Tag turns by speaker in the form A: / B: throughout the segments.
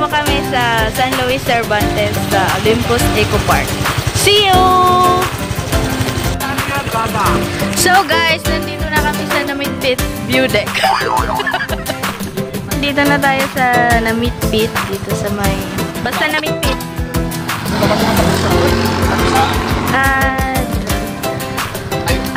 A: mo kami sa San Luis Cervantes sa Olympus Eco Park. See you! So guys, nandito na kami sa Namit Pit View Deck. Dito na tayo sa Namit Pit, dito sa may... Basta Namit Pit.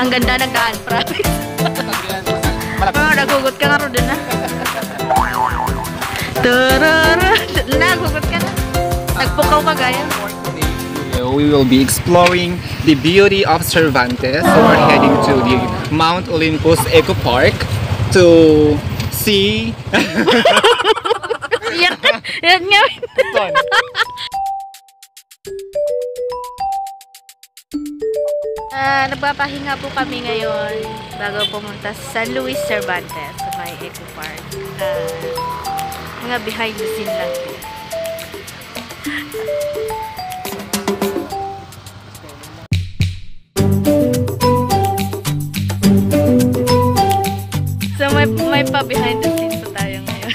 A: Ang ganda ng daan, promise. Nagugot ka nga ro dun na. Nagugot ka na. Nagpukaw ka gaya.
B: We will be exploring the beauty of Cervantes. So we're heading to the Mount Olympus Eco Park to see...
A: Yan nga. Nagpapahinga po kami ngayon bago pumunta sa San Luis Cervantes sa may Eco Park. Mga behind the scene lang po. So may pa behind the scene po tayo ngayon.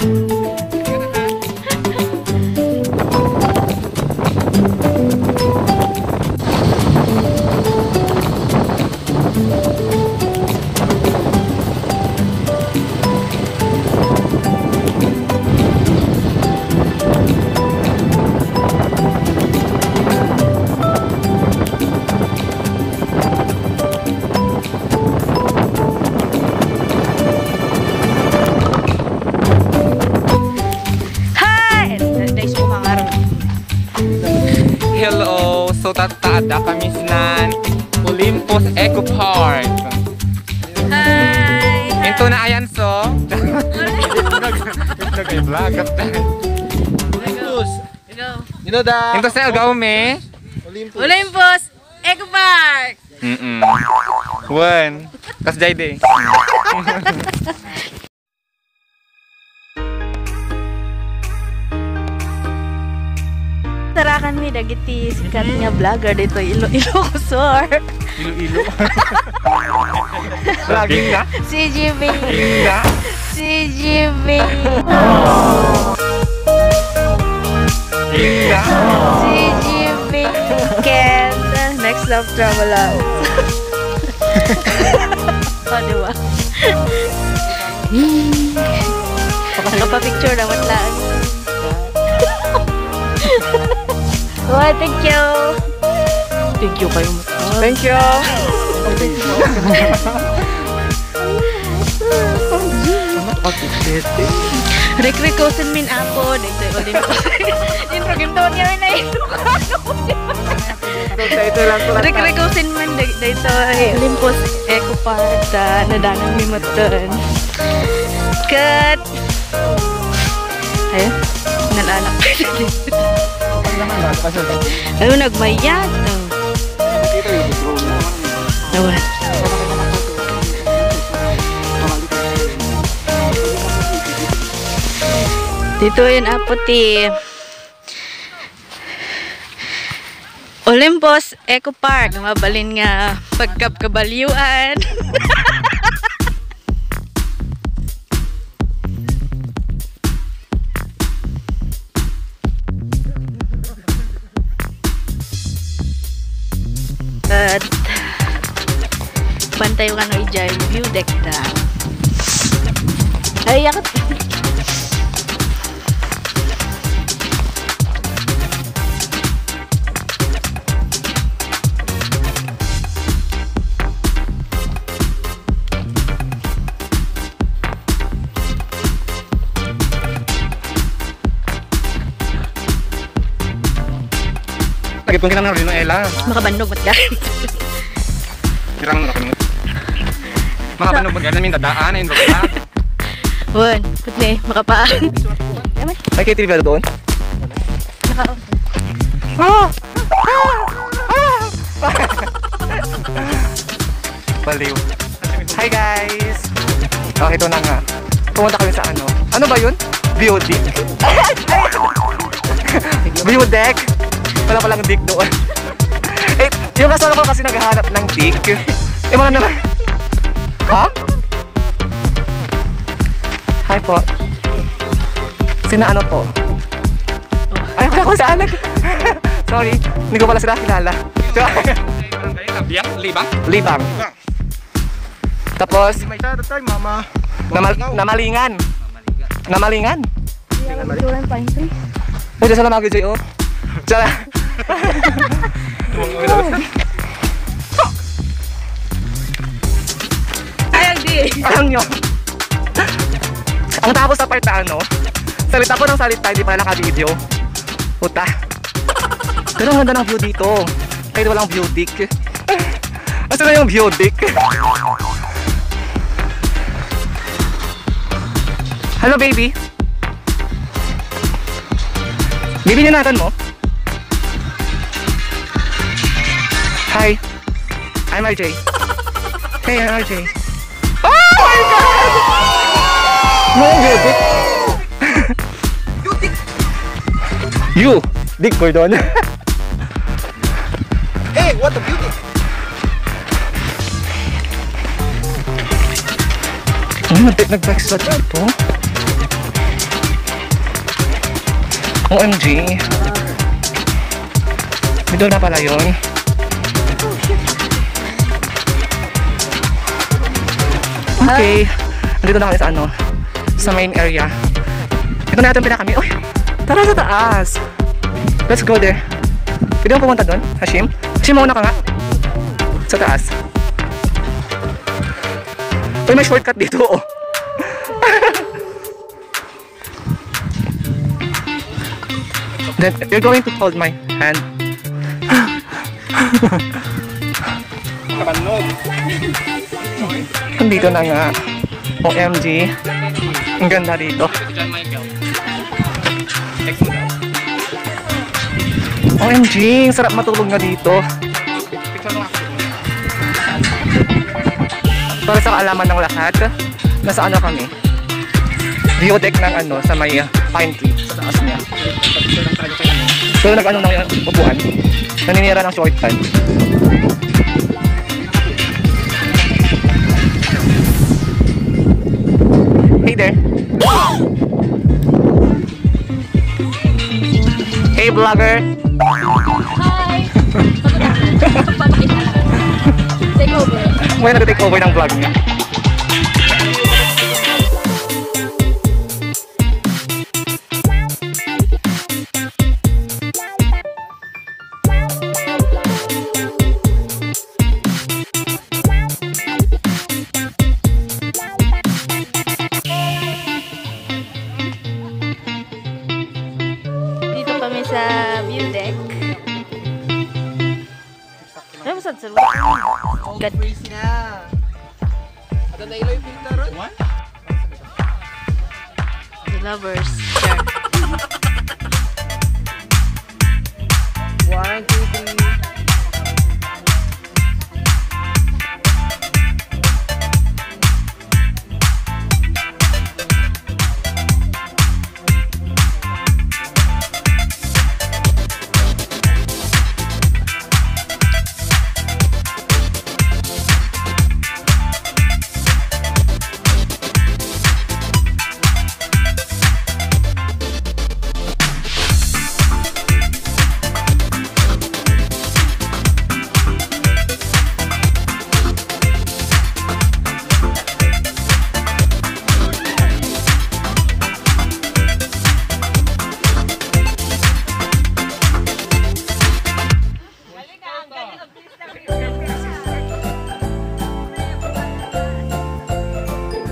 B: Hello! So tatada kami sa Olympus Eco Park.
A: Hi!
B: Ito na ayan so.
A: Olympus!
B: Ito sa Gaume.
A: Olympus Eco Park!
B: One. Kas Jayde.
A: Tarakan mi dagiti sikat nga vlogger dito Iloilo Kusor.
B: Iloilo. Laging na?
A: CGV.
B: Na?
A: CGV.
B: Na?
A: CGV. Ken. Next Love Travel Out. Oh, diba? Nakapapicture naman lang. Oh, thank you. Thank you kayo.
B: Thank you.
A: Rekrikusin min ako. Dito yung Olympus. Intro ginto niya na ito. Rekrikusin min dito ay Olympus Eco Park sa nadanang mimutan. Cut. Ayun. Nalalak pa siya dito. Ayun, nagmayat. Ayun. Dito yun, aputi. Olympus Eco Park. Mabalin nga pagkapkabalyuan. At bantay ko ano i-jay view deck na. Ay, yakot.
B: Nagipon ka na rin ng Ella.
A: Makabandog ba't gano'n?
B: Pirang na kami. Makabandog ba't gano'n? May dadaan na yun.
A: Wan, kutne, makapaan.
B: May kayo TV doon?
A: Naka-off.
B: Baliw. Hi guys! Oh, ito na nga. Pumunta kami sa ano. Ano ba yun? View deck. View deck. Wala palang dick doon. Eh, yung kasama ko kasi naghahanap ng dick. Eh, mga naman. Ha? Hi po. Sina ano po?
C: kung saan sorry, hindi ko pala sila kilala.
B: Libang?
C: Libang. Tapos,
B: Mama.
C: Namalingan. Namalingan? Udah salam aku Joy, oh. Salah. Ayang nyo. Ang tapos sa part na ano, salita ko ng salita, hindi pala naka-video. Puta. Pero ang ganda ng view dito. Kahit walang view dick. Asa na yung view dick? Hello baby. Baby, ninatan mo? Hi. I'm RJ. Hey, I'm RJ. Oh my God! No, you dick. You, Dick Gordon.
B: Hey, what a beauty!
C: Nag-text ba dito? OMG. Dito na pala yun. Okay. Dito na kami sa ano, sa main area. Ito na natin kami. Uy, tara sa taas. Let's go there. Pwede mo pumunta doon, Hashim? Hashim, mauna ka nga. Sa taas. Uy, may shortcut dito, oh. Then, you're going to hold my hand. Dito na nga. OMG. Ang ganda dito. OMG, sarap matulog na dito. Para sa kaalaman ng lahat, nasa ano kami? View deck ng ano, sa may pine tree, sa taas niya. So nag-ano ng upuan, naninira ng shortcut. Hey there. Hey vlogger.
A: Hi! Take over.
C: May nag-take over ng vlog niya.
A: Dito kami sa view deck. Ano sa sarili? God.
B: Crazy na. Ada na ilo yung filter ron?
A: The lovers. Sure.
B: 1, 2, 3.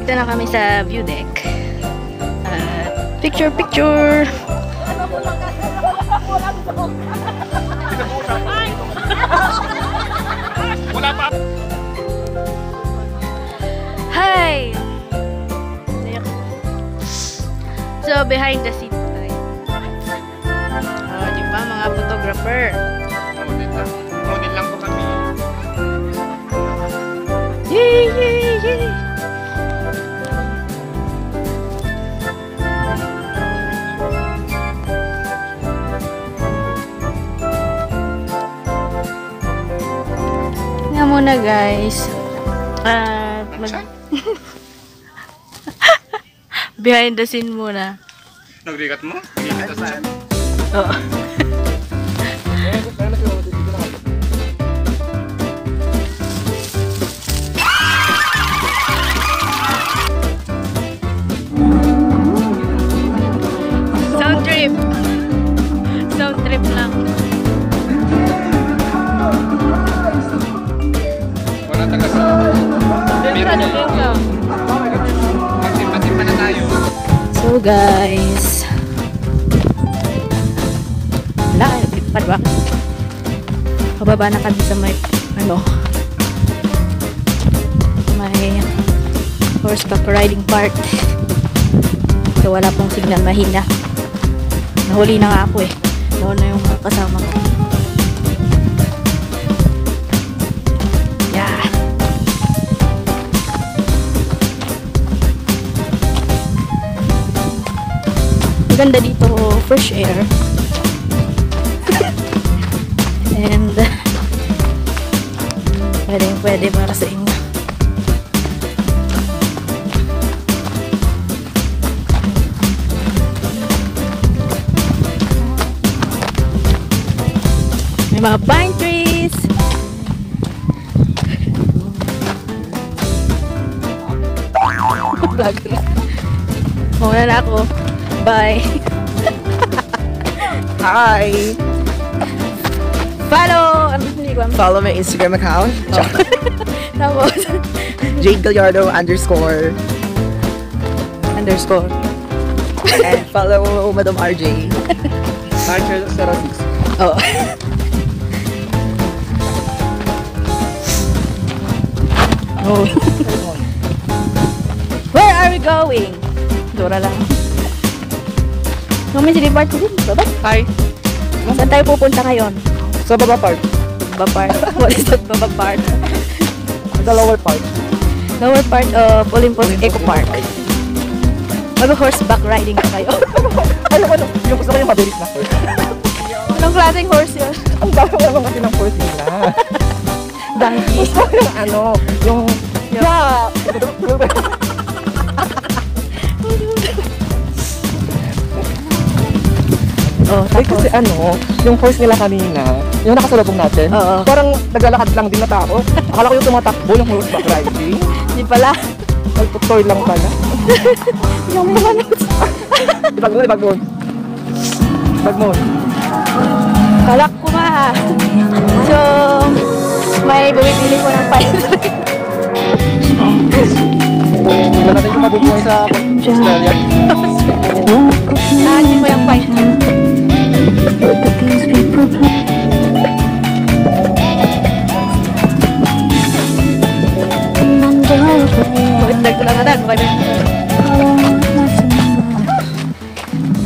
A: Dito na kami sa view deck. Picture, picture! Hi! So, behind the scene tayo. Di ba, mga photographer?
B: Ngunit lang po kami.
A: Yay! Yay! Yay! Nga muna guys. At behind the scene muna.
B: Nagrigat mo? Hindi kita saan.
A: Oo. Road trip lang.
B: Wala talaga. Magsimpa-simpa na tayo.
A: So guys, wala kayo, padwak. Pababa na kami sa may, may horseback riding part. So wala pong signal, mahina. Nahuli na nga ako eh. Doon na yung mga kasama ko. Yeah. Maganda dito, fresh air. And pwede para sa inyo. May mga pine trees. Muna na ako. Bye.
C: Hi!
A: Follow! Ano hindi ko alam.
C: Follow my Instagram account.
A: Tapos,
C: Jade Gallardo _
A: underscore.
C: and follow Madam RJ. Archer06.
A: Oh. Oh. Where are we going? Dora lang. Kami si Depart din. Baba.
C: Hi!
A: Saan tayo pupunta ngayon?
C: Sa baba part.
A: Baba part. What is that Baba part?
C: Sa lower part.
A: Lower part of Olympus Eco Park. Mag-horseback riding ka kayo.
C: Ano? Yung gusto ko yung mabilis na horse.
A: Anong klaseng horse yun?
C: Ang dami ko naman kasi ng horse nila.
A: Donkey.
C: Gusto ko yung yung... Yeah!
A: Oh,
C: Ay,
A: tapos.
C: kasi yung horse nila kanina, yung nakasalubong natin,
A: Oo.
C: parang naglalakad lang din na tao. Akala ko yung tumatakbo, yung horseback riding.
A: Hindi pala.
C: Nagtutoy lang pala.
A: Yung mga
C: Ibag mo.
A: kalak ko ma. So, may bumibili ko ng pine.
C: Wala natin yung mabubuhay sa Australia.
A: Hindi mo yung pine. Buitdag ko lang anak.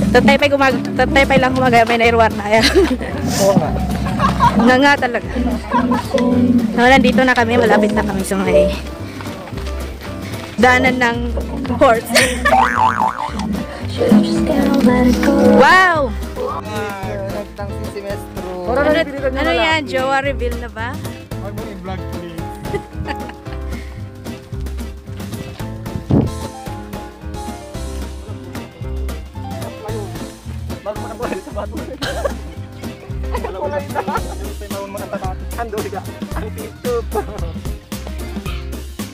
A: Tatay lang gumagaya. May nairwan na. Ayan.
C: Oo nga.
A: Nga talaga. So, nandito na kami. Malapit na kami sa may daanan ng horse. Wow!
C: Nagtang si semestro.
A: Ano yan? Jowa reveal na ba?
B: Huwag mo i-vlog please.
C: Bago mo na buhay sa bato. Ando ka. Ang titup.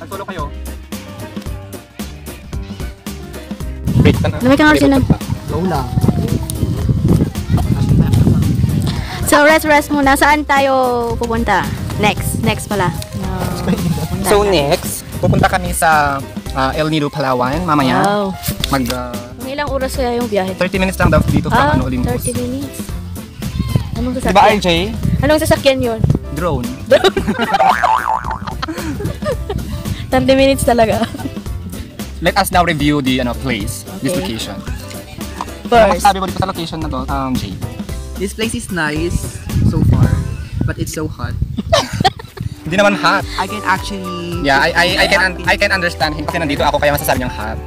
B: Solo kayo. Wait ka na.
A: Lamig ka nga siya
C: Go lang.
A: So, rest muna. Saan tayo pupunta? Next pala.
B: So next, pupunta kami sa El Nido, Palawan mamaya.
A: Wow.
B: Mag
A: Mga ilang oras kaya yung biyahe?
B: 30 minutes lang daw dito from Olympus.
A: 30 minutes. Anong
B: Diba
A: sasakyan?
B: RJ?
A: Anong sasakyan yun?
B: Drone.
A: 30 minutes talaga.
B: Let us now review the place, this
A: Okay.
B: location.
A: First.
B: Sabi mo dito sa location na to, Jay.
D: This place is nice so far, but it's so hot.
B: Hindi naman hot.
D: I can actually...
B: Yeah, I can understand him kasi nandito ako kaya masasabi niyang hot.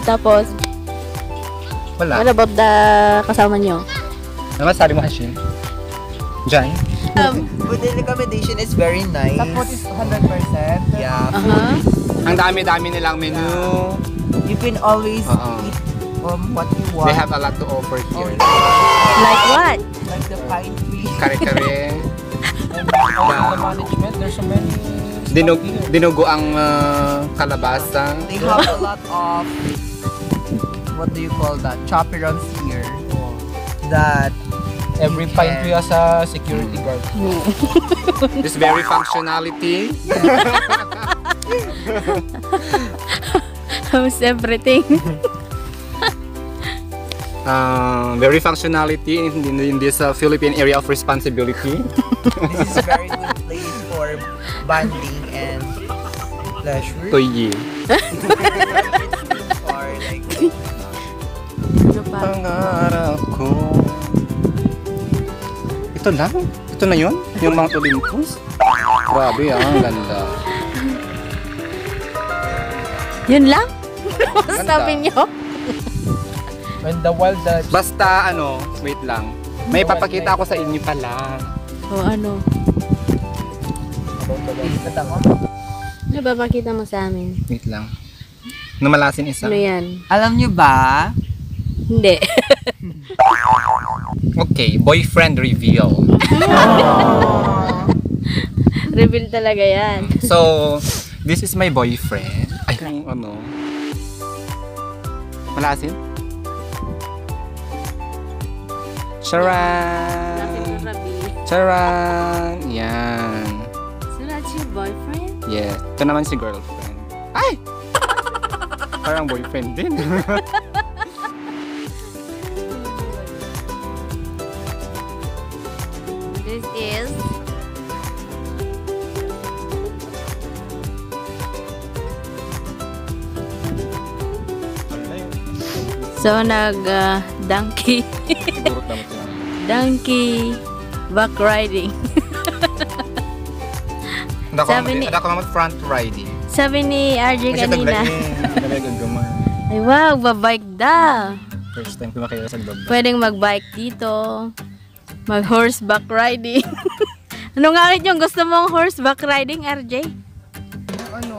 A: Tapos,
B: Wala.
A: what about the kasama nyo?
B: Ano masasabi mo, Hashim? Jai?
D: Food and accommodation is very nice.
C: Support is 100%.
D: Yeah.
B: Ang dami-dami nilang menu.
D: You can always
B: Oo.
D: eat what you want.
B: They have a lot to offer here.
A: Like what?
D: Like the pine tree.
B: Kare-kare.
C: The management, there's so many...
B: Dinugo ang kalabasa.
D: They have a lot of... What do you call that? Chaperons here. that
B: Every pint we has a security guard. This very functionality.
A: How's everything?
B: Very functionality in this Philippine area of responsibility.
D: this is a very good place for bonding and pleasure.
B: Toyi.
D: Or like
A: Ano pa?
B: Pangarap ko. Ito lang? Ito na yun? Yung Mount Olympus? Grabe ang ganda.
A: Yun lang?
B: Ganda.
A: Sabi niyo?
D: when the wild that
B: Basta ano, wait lang. May papakita ako sa inyo pala.
A: O ano? Ano ba pakita mo sa amin?
B: Wait lang. Numalasin isa.
A: Ano yan?
D: alam nyo ba?
A: Hindi.
B: Okay, boyfriend reveal.
A: Reveal talaga yan.
B: So, this is my boyfriend. Ay, ano? Malasin? Charan! Charan! Yan.
A: So that's your boyfriend?
B: Yes. Ito naman si girlfriend. Ay! Parang boyfriend din.
A: This is so donkey donkey back riding. Sabi ni-
B: Ada ko naman front riding.
A: Sabi ni RJ kanina.
B: Kanina.
A: Ay wow, babike da.
B: First time ko makikita sa baba.
A: Pwedeng magbike dito. Mag horseback riding. Ano nga ulit yung gusto mong horseback riding, RJ?
C: Ano?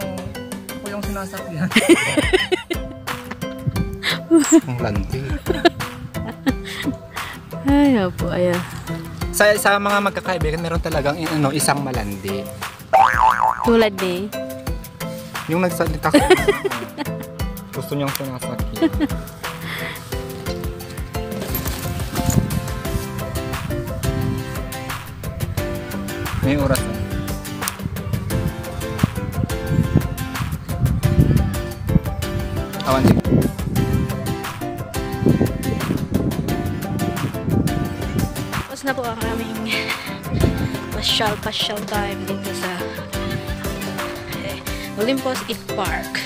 C: Ako yung sinasakyan.
B: Ang landi.
A: Ay, opo, ayan.
B: Sa mga magkakaibigan, meron talagang isang malandi.
A: Tulad ni.
B: Yung nagsalita ko. Gusto niyang sinasakyan. May oras na. Awan sige.
A: Tapos na po ang aming pasyal time dito sa Olympus Eat Park.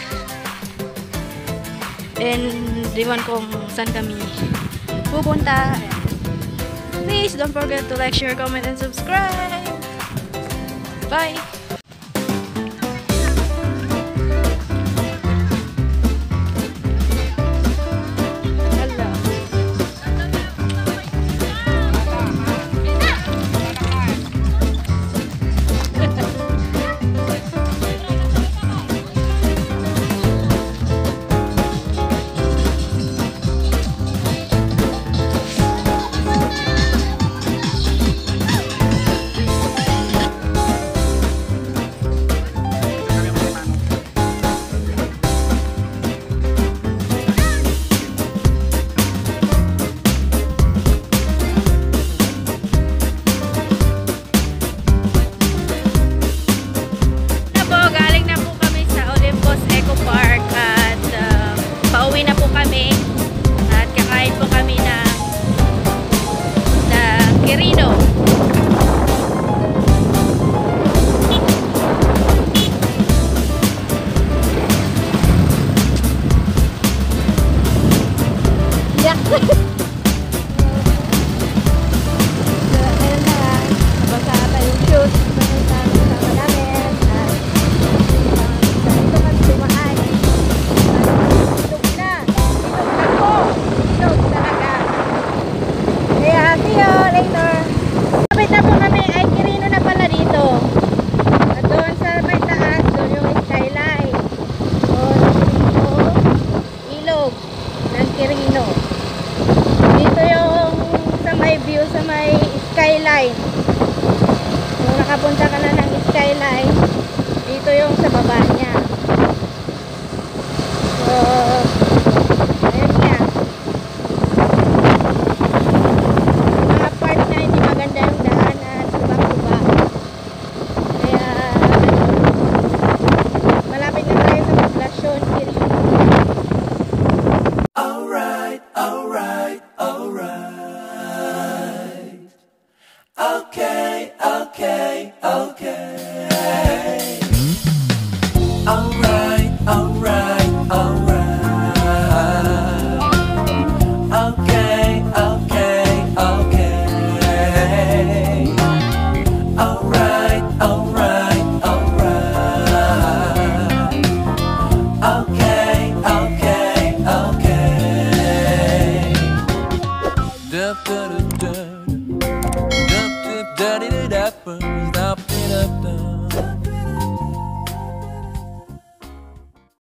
A: And diwan kung saan kami pupunta. Please don't forget to like, share, comment, and subscribe. Bye! Hello. Galing na po kami sa Olympus Eco Park at pauwi na po kami at kakain po kami ng Quirino. Yak! Ayun na, nabasa ata yung shoes. Kasama namin. Dito kami dumaan. Tulog na. Tulog talaga. Kaya, see you later. Kapit na po kami. Ay, Quirino na pala dito. At doon sa may taas, doon yung skyline. Doon, dito, ilog ng Quirino. Dito yung sa may view, sa may skyline. Kung nakapunta ka na ng skyline, dito yung sa baba niya. So,